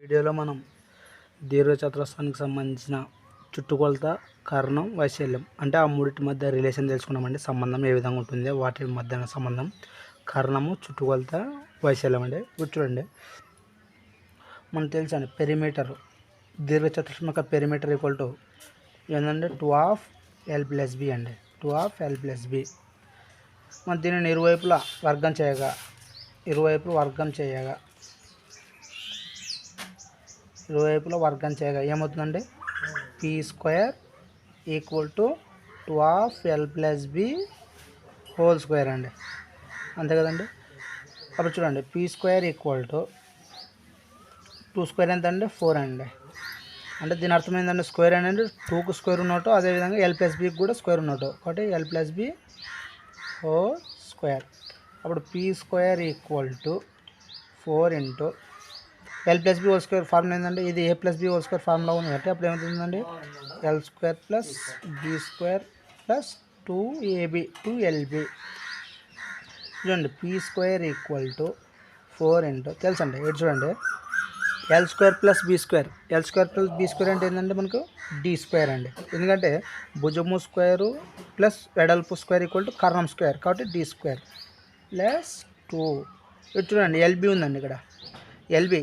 వీడియోలో మనం దీర్ఘచతురస్రానికి సంబంధించిన చుట్టుకొలత, కర్ణం, వైశాల్యం అంటే ఆ మూడింటి మధ్య రిలేషన్ తెలుసుకున్నామండి. సంబంధం ఏ విధంగా ఉంటుంది, వాటి మధ్య సంబంధం కర్ణము, చుట్టుకొలత, వైశాల్యం అండి. ఇప్పుడు చూడండి, మనకు తెలుసండి పెరిమీటర్ దీర్ఘచతురస్రం యొక్క పెరిమీటర్ ఈక్వల్ టు ఏంటంటే 2/L+B అండి. 2/L+B. మనం దీనిని ఇరువైపులా వర్గం చేయగా ఏమవుతుందండి? P² equal to 2/L+B whole square అండి. అంతే కదండి. అప్పుడు చూడండి, P² ఈక్వల్ టు 2² ఎంత అండి? 4 అండి. అంటే దీని అర్థం ఏంటంటే స్క్వేర్ అనేది 2కు స్క్వేర్ ఉన్నట్టు, అదేవిధంగా L+Bకి కూడా స్క్వేర్ ఉన్నట్టు, కాబట్టి L+B హోల్ స్క్వేర్. అప్పుడు P² equal to 4 into L+B whole square formula ఏంటంటే ఇది A+B హోల్ స్క్వేర్ ఫార్ములా ఉంది కాబట్టి అప్పుడు ఏమవుతుందండి? L² + B² + 2AB 2LB. చూడండి, P² ఈక్వల్ టు 4 ఇంటూ తెలుసండి ఇటు చూడండి, L² + B². L² + B² అంటే ఏంటంటే మనకు D² అండి. ఎందుకంటే భుజము స్క్వేరు ప్లస్ వెడల్పు స్క్వేర్ ఈక్వల్ టు కర్ణం స్క్వేర్, కాబట్టి D² + 2. ఇటు చూడండి, LB ఉందండి ఇక్కడ. LB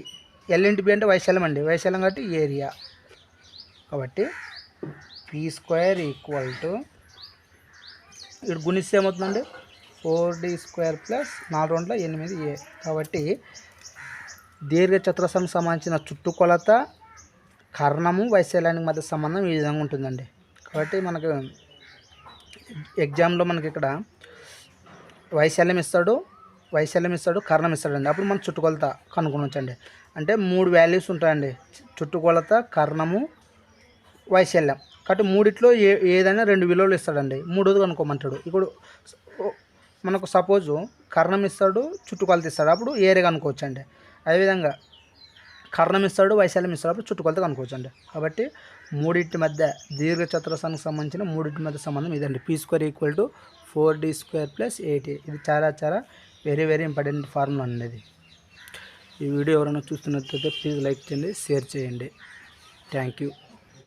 L×B అంటే వైశాల్యం అండి. వైశాల్యం కాబట్టి ఏరియా. కాబట్టి P² ఈక్వల్ టు ఇక్కడ గుణిస్తే ఏమవుతుందండి? 4D² + 4 2 8A. కాబట్టి దీర్ఘచతురస్రానికి సంబంధించిన చుట్టుకొలత, కర్ణము, వైశాల్యానికి మధ్య సంబంధం ఈ విధంగా ఉంటుందండి. కాబట్టి మనకు ఎగ్జామ్లో మనకి ఇక్కడ వైశాల్యం ఇస్తాడు, కర్ణం ఇస్తాడండి. అప్పుడు మనం చుట్టుకొలత కనుక్కొనొచ్చండి. అంటే 3 వాల్యూస్ ఉంటాయండి: చుట్టుకొలత, కర్ణము, వైశాల్యం. కాబట్టి మూడిట్లో ఏదైనా 2 విలువలు ఇస్తాడండి. మూడోది కనుక్కోమంటాడు. ఇప్పుడు మనకు సపోజు కర్ణం ఇస్తాడు, చుట్టుకొలత ఇస్తాడు, అప్పుడు ఏరియా కనుక్కోవచ్చండి. అదేవిధంగా కర్ణం ఇస్తాడు, వైశాల్యం ఇస్తాడు, అప్పుడు చుట్టుకొలత కనుక్కోవచ్చండి. కాబట్టి మూడింటి మధ్య దీర్ఘచతురస్రానికి సంబంధించిన మూడింటి మధ్య సంబంధం ఇదండి. P² equal to 4D² + 8A. ఇది చాలా వెరీ ఇంపార్టెంట్ ఫార్ములా అండి. ఈ వీడియో ఎవరైనా చూస్తున్నట్లయితే ప్లీజ్ లైక్ చేయండి, షేర్ చేయండి. Thank you.